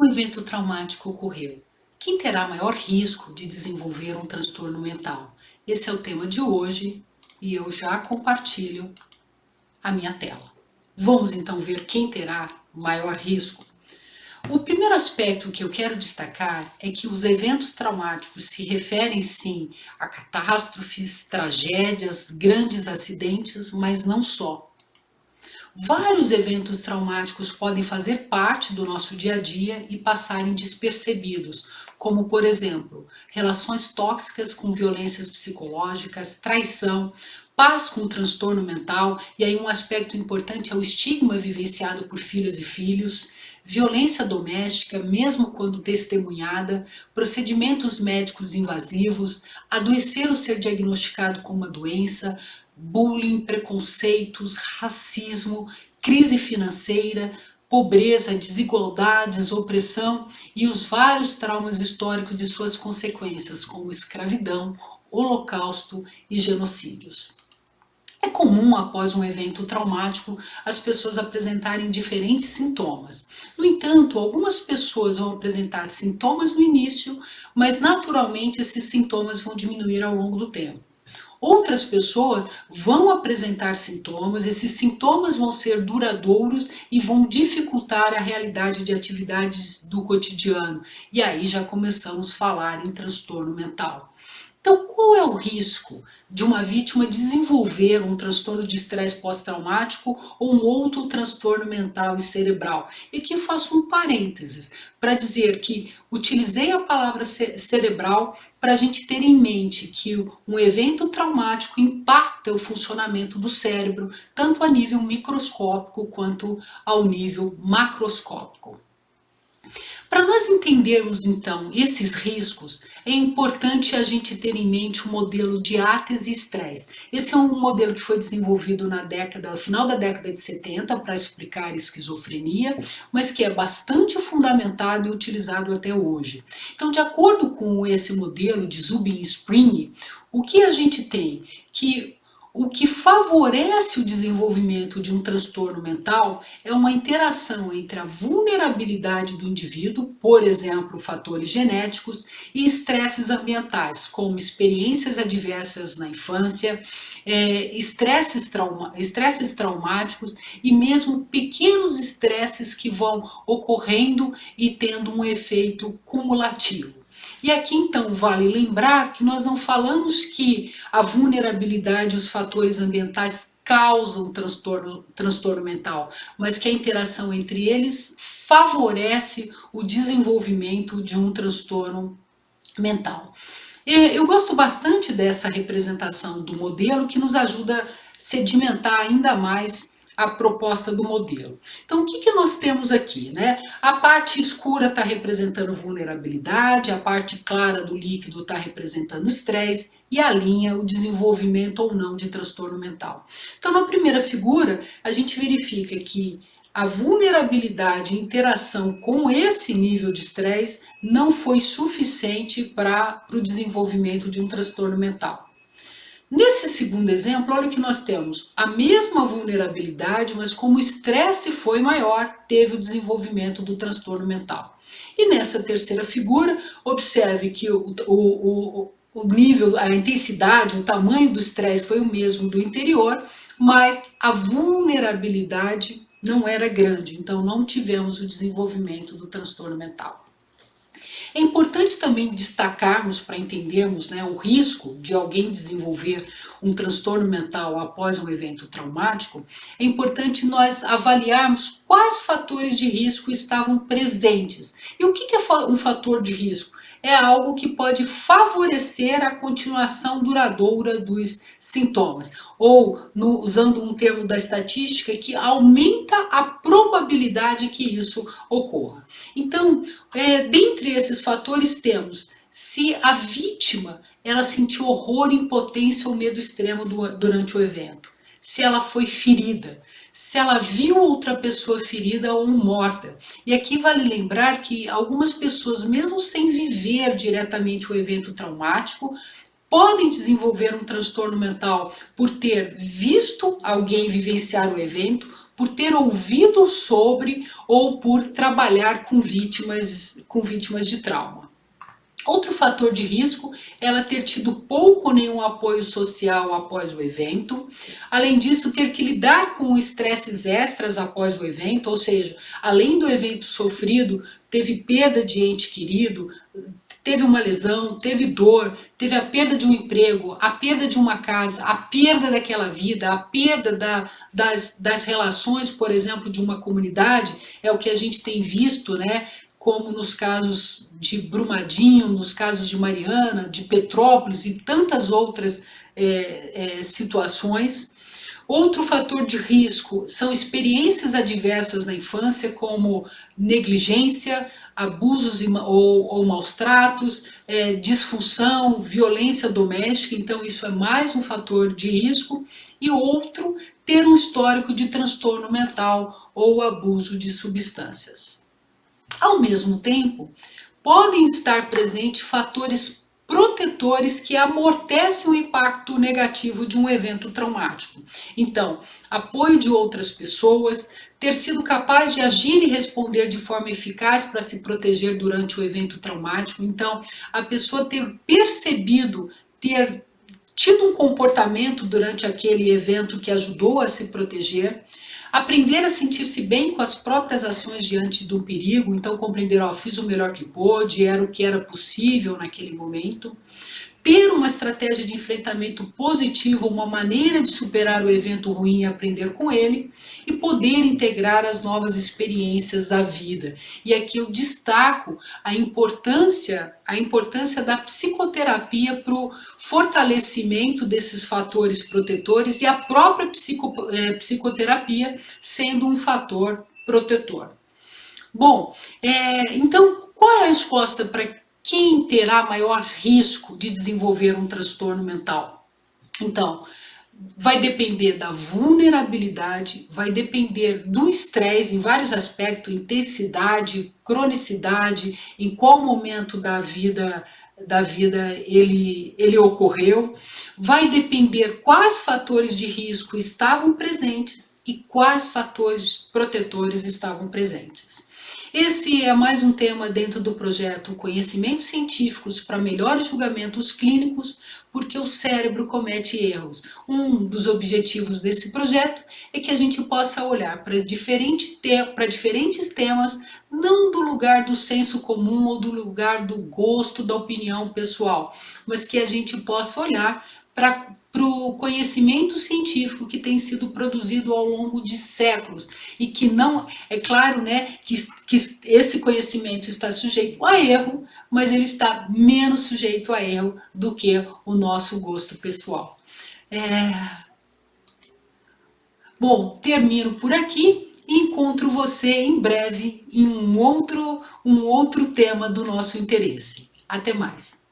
Um evento traumático ocorreu. Quem terá maior risco de desenvolver um transtorno mental? Esse é o tema de hoje e eu já compartilho a minha tela. Vamos então ver quem terá maior risco? O primeiro aspecto que eu quero destacar é que os eventos traumáticos se referem sim a catástrofes, tragédias, grandes acidentes, mas não só. Vários eventos traumáticos podem fazer parte do nosso dia a dia e passarem despercebidos, como, por exemplo, relações tóxicas com violências psicológicas, traição, pais com transtorno mental, e aí um aspecto importante é o estigma vivenciado por filhas e filhos, violência doméstica, mesmo quando testemunhada, procedimentos médicos invasivos, adoecer ou ser diagnosticado com uma doença, bullying, preconceitos, racismo, crise financeira, pobreza, desigualdades, opressão e os vários traumas históricos e suas consequências, como escravidão, holocausto e genocídios. É comum, após um evento traumático, as pessoas apresentarem diferentes sintomas. No entanto, algumas pessoas vão apresentar sintomas no início, mas naturalmente esses sintomas vão diminuir ao longo do tempo. Outras pessoas vão apresentar sintomas, esses sintomas vão ser duradouros e vão dificultar a realidade de atividades do cotidiano. E aí já começamos a falar em transtorno mental. Então, qual é o risco de uma vítima desenvolver um transtorno de estresse pós-traumático ou um outro transtorno mental e cerebral? E aqui faço um parênteses para dizer que utilizei a palavra cerebral para a gente ter em mente que um evento traumático impacta o funcionamento do cérebro, tanto a nível microscópico quanto ao nível macroscópico. Para nós entendermos então esses riscos, é importante a gente ter em mente o modelo de Ates e Stress. Esse é um modelo que foi desenvolvido no final da década de 70 para explicar esquizofrenia, mas que é bastante fundamentado e utilizado até hoje. Então, de acordo com esse modelo de Zubin e Spring, o que a gente tem? O que favorece o desenvolvimento de um transtorno mental é uma interação entre a vulnerabilidade do indivíduo, por exemplo, fatores genéticos, e estresses ambientais, como experiências adversas na infância, estresses traumáticos e mesmo pequenos estresses que vão ocorrendo e tendo um efeito cumulativo. E aqui então vale lembrar que nós não falamos que a vulnerabilidade e os fatores ambientais causam transtorno mental, mas que a interação entre eles favorece o desenvolvimento de um transtorno mental. Eu gosto bastante dessa representação do modelo que nos ajuda a sedimentar ainda mais a proposta do modelo. Então, o que nós temos aqui, né? A parte escura está representando vulnerabilidade, a parte clara do líquido está representando estresse e a linha, o desenvolvimento ou não de transtorno mental. Então, na primeira figura, a gente verifica que a vulnerabilidade e interação com esse nível de estresse não foi suficiente para o desenvolvimento de um transtorno mental. Nesse segundo exemplo, olha que nós temos a mesma vulnerabilidade, mas como o estresse foi maior, teve o desenvolvimento do transtorno mental. E nessa terceira figura, observe que o nível, a intensidade, o tamanho do estresse foi o mesmo do anterior, mas a vulnerabilidade não era grande, então não tivemos o desenvolvimento do transtorno mental. É importante também destacarmos para entendermos, né, o risco de alguém desenvolver um transtorno mental após um evento traumático. É importante nós avaliarmos quais fatores de risco estavam presentes. E o que é um fator de risco? É algo que pode favorecer a continuação duradoura dos sintomas. Ou, usando um termo da estatística, que aumenta a probabilidade que isso ocorra. Então, dentre esses fatores temos se a vítima ela sentiu horror, impotência ou medo extremo durante o evento, se ela foi ferida, se ela viu outra pessoa ferida ou morta. E aqui vale lembrar que algumas pessoas, mesmo sem viver diretamente o evento traumático, podem desenvolver um transtorno mental por ter visto alguém vivenciar o evento, por ter ouvido sobre ou por trabalhar com vítimas de trauma. Outro fator de risco é ela ter tido pouco ou nenhum apoio social após o evento. Além disso, ter que lidar com estresses extras após o evento, ou seja, além do evento sofrido, teve perda de ente querido, teve uma lesão, teve dor, teve a perda de um emprego, a perda de uma casa, a perda daquela vida, a perda das relações, por exemplo, de uma comunidade, é o que a gente tem visto, né? Como nos casos de Brumadinho, nos casos de Mariana, de Petrópolis e tantas outras situações. Outro fator de risco são experiências adversas na infância, como negligência, abusos ou maus tratos, disfunção, violência doméstica, então isso é mais um fator de risco. E outro, ter um histórico de transtorno mental ou abuso de substâncias. Ao mesmo tempo, podem estar presentes fatores protetores que amortecem o impacto negativo de um evento traumático. Então, apoio de outras pessoas, ter sido capaz de agir e responder de forma eficaz para se proteger durante o evento traumático. Então, a pessoa ter percebido, ter tido um comportamento durante aquele evento que ajudou a se proteger. Aprender a sentir-se bem com as próprias ações diante do perigo, então compreender, fiz o melhor que pôde, era o que era possível naquele momento. Ter uma estratégia de enfrentamento positivo, uma maneira de superar o evento ruim e aprender com ele, e poder integrar as novas experiências à vida. E aqui eu destaco a importância da psicoterapia para o fortalecimento desses fatores protetores e a própria psicoterapia sendo um fator protetor. Bom, então qual é a resposta para quem terá maior risco de desenvolver um transtorno mental? Então, vai depender da vulnerabilidade, vai depender do estresse em vários aspectos, intensidade, cronicidade, em qual momento da vida ele ocorreu, vai depender quais fatores de risco estavam presentes e quais fatores protetores estavam presentes. Esse é mais um tema dentro do projeto Conhecimentos Científicos para Melhores Julgamentos Clínicos, porque o cérebro comete erros. Um dos objetivos desse projeto é que a gente possa olhar para diferentes temas, não do lugar do senso comum ou do lugar do gosto, da opinião pessoal, mas que a gente possa olhar para o conhecimento científico que tem sido produzido ao longo de séculos e que não, é claro, né, que esse conhecimento está sujeito a erro, mas ele está menos sujeito a erro do que o nosso gosto pessoal. Bom, termino por aqui e encontro você em breve em um outro tema do nosso interesse. Até mais!